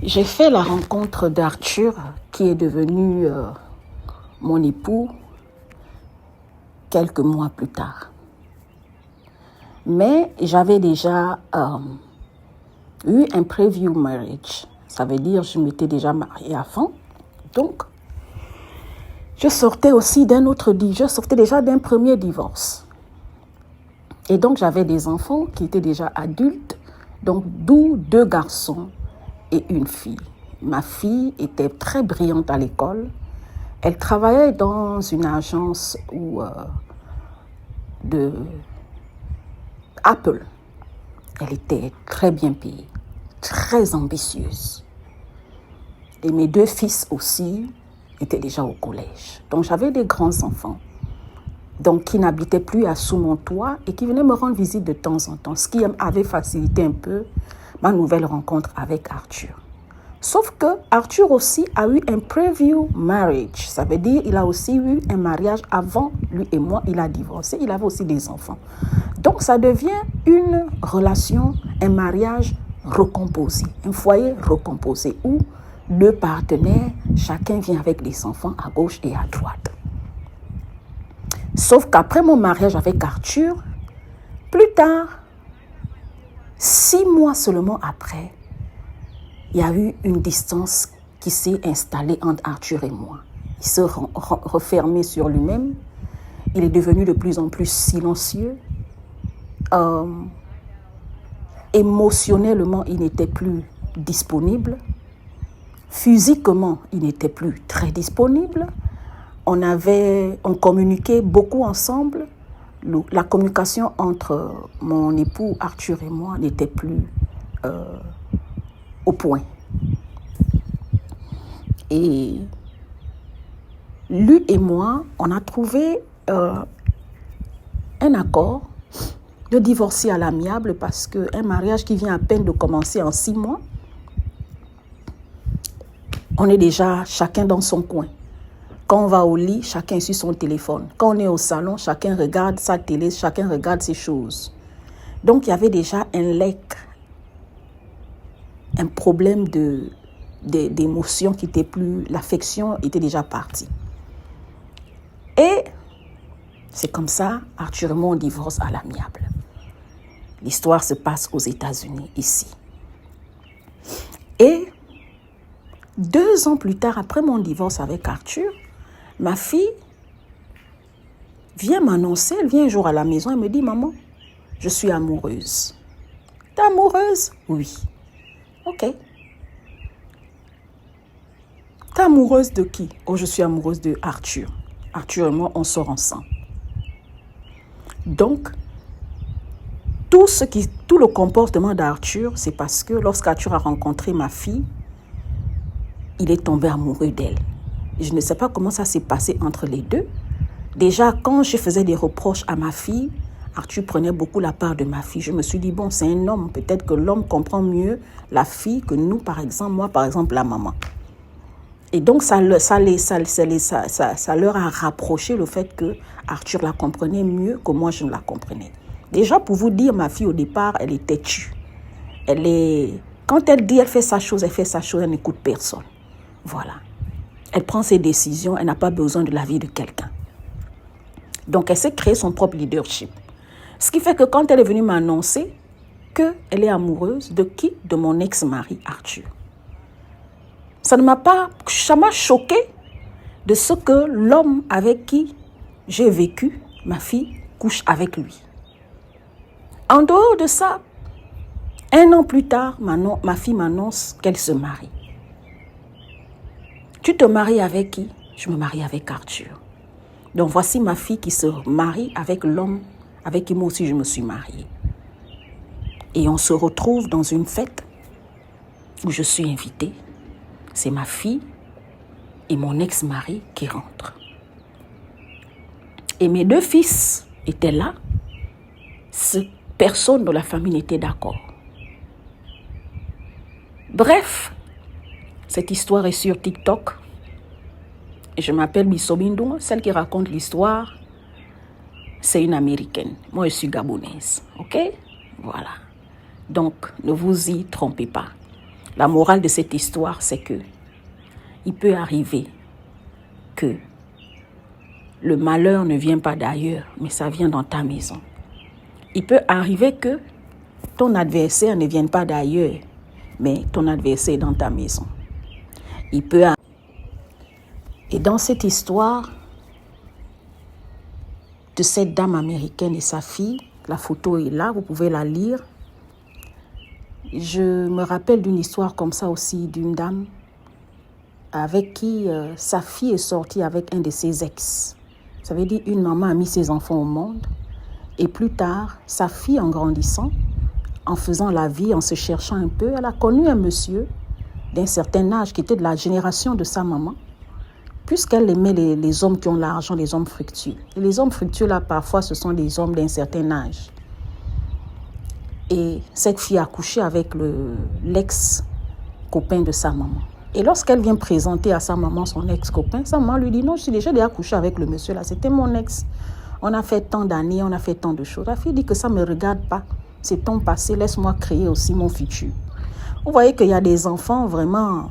J'ai fait la rencontre d'Arthur, qui est devenu mon époux, quelques mois plus tard. Mais j'avais déjà eu un preview marriage. Ça veut dire que je m'étais déjà mariée avant. Donc, je sortais aussi je sortais déjà d'un premier divorce. Et donc, j'avais des enfants qui étaient déjà adultes, donc d'où 2 garçons et une fille. Ma fille était très brillante à l'école. Elle travaillait dans une agence de Apple. Elle était très bien payée, très ambitieuse. Et mes 2 fils aussi étaient déjà au collège. Donc j'avais des grands enfants, donc qui n'habitaient plus sous mon toit et qui venaient me rendre visite de temps en temps, ce qui avait facilité un peu ma nouvelle rencontre avec Arthur. Sauf que Arthur aussi a eu un preview marriage. Ça veut dire qu'il a aussi eu un mariage avant lui et moi. Il a divorcé, il avait aussi des enfants. Donc ça devient une relation, un mariage recomposé, un foyer recomposé où 2 partenaires, chacun vient avec des enfants à gauche et à droite. Sauf qu'après mon mariage avec Arthur, plus tard, 6 mois seulement après, il y a eu une distance qui s'est installée entre Arthur et moi. Il s'est refermé sur lui-même. Il est devenu de plus en plus silencieux. Émotionnellement, il n'était plus disponible. Physiquement, il n'était plus très disponible. On communiquait beaucoup ensemble. La communication entre mon époux Arthur et moi n'était plus au point. Et lui et moi, on a trouvé un accord de divorcer à l'amiable parce qu'un mariage qui vient à peine de commencer en 6 mois, on est déjà chacun dans son coin. Quand on va au lit, chacun est sur son téléphone. Quand on est au salon, chacun regarde sa télé, chacun regarde ses choses. Donc, il y avait déjà un leck, un problème d'émotion qui était plus... L'affection était déjà partie. Et c'est comme ça, Arthur et moi, on divorce à l'amiable. L'histoire se passe aux États-Unis, ici. Et 2 ans plus tard, après mon divorce avec Arthur, ma fille vient m'annoncer, elle vient un jour à la maison, elle me dit « Maman, je suis amoureuse. » « T'es amoureuse? » « Oui. » « Ok. » « T'es amoureuse de qui? » « Oh, je suis amoureuse de Arthur. Arthur et moi, on sort ensemble. » Donc, tout le comportement d'Arthur, c'est parce que lorsqu'Arthur a rencontré ma fille, il est tombé amoureux d'elle. Je ne sais pas comment ça s'est passé entre les deux. Déjà, quand je faisais des reproches à ma fille, Arthur prenait beaucoup la part de ma fille. Je me suis dit, bon, c'est un homme. Peut-être que l'homme comprend mieux la fille que nous, par exemple, moi, par exemple, la maman. Et donc, ça leur a rapproché le fait que Arthur la comprenait mieux que moi, je ne la comprenais. Déjà, pour vous dire, ma fille, au départ, elle est têtue. Quand elle dit, elle fait sa chose, elle n'écoute personne. Voilà. Elle prend ses décisions, elle n'a pas besoin de l'avis de quelqu'un. Donc, elle s'est créée son propre leadership. Ce qui fait que quand elle est venue m'annoncer qu'elle est amoureuse de qui? De mon ex-mari, Arthur. Ça m'a choqué de ce que l'homme avec qui j'ai vécu, ma fille, couche avec lui. En dehors de ça, 1 an plus tard, ma fille m'annonce qu'elle se marie. Tu te maries avec qui? Je me marie avec Arthur. Donc voici ma fille qui se marie avec l'homme avec qui moi aussi je me suis mariée. Et on se retrouve dans une fête où je suis invitée. C'est ma fille et mon ex-mari qui rentrent. Et mes 2 fils étaient là. Personne de la famille n'était d'accord. Bref, cette histoire est sur TikTok. Et je m'appelle Bissobindou, celle qui raconte l'histoire. C'est une Américaine. Moi, je suis gabonaise. OK? Voilà. Donc, ne vous y trompez pas. La morale de cette histoire, c'est que il peut arriver que le malheur ne vient pas d'ailleurs, mais ça vient dans ta maison. Il peut arriver que ton adversaire ne vienne pas d'ailleurs, mais ton adversaire est dans ta maison. Et dans cette histoire de cette dame américaine et sa fille, la photo est là, vous pouvez la lire. Je me rappelle d'une histoire comme ça aussi, d'une dame avec qui sa fille est sortie avec un de ses ex. Ça veut dire une maman a mis ses enfants au monde. Et plus tard, sa fille, en grandissant, en faisant la vie, en se cherchant un peu, elle a connu un monsieur d'un certain âge qui était de la génération de sa maman, puisqu'elle aimait les hommes qui ont l'argent, les hommes fructueux. Et les hommes fructueux, là, parfois, ce sont des hommes d'un certain âge. Et cette fille a couché avec l'ex-copain de sa maman. Et lorsqu'elle vient présenter à sa maman son ex-copain, sa maman lui dit « Non, je suis déjà couché avec le monsieur là, c'était mon ex. On a fait tant d'années, on a fait tant de choses. » La fille dit que ça ne me regarde pas. C'est ton passé, laisse-moi créer aussi mon futur. Vous voyez qu'il y a des enfants vraiment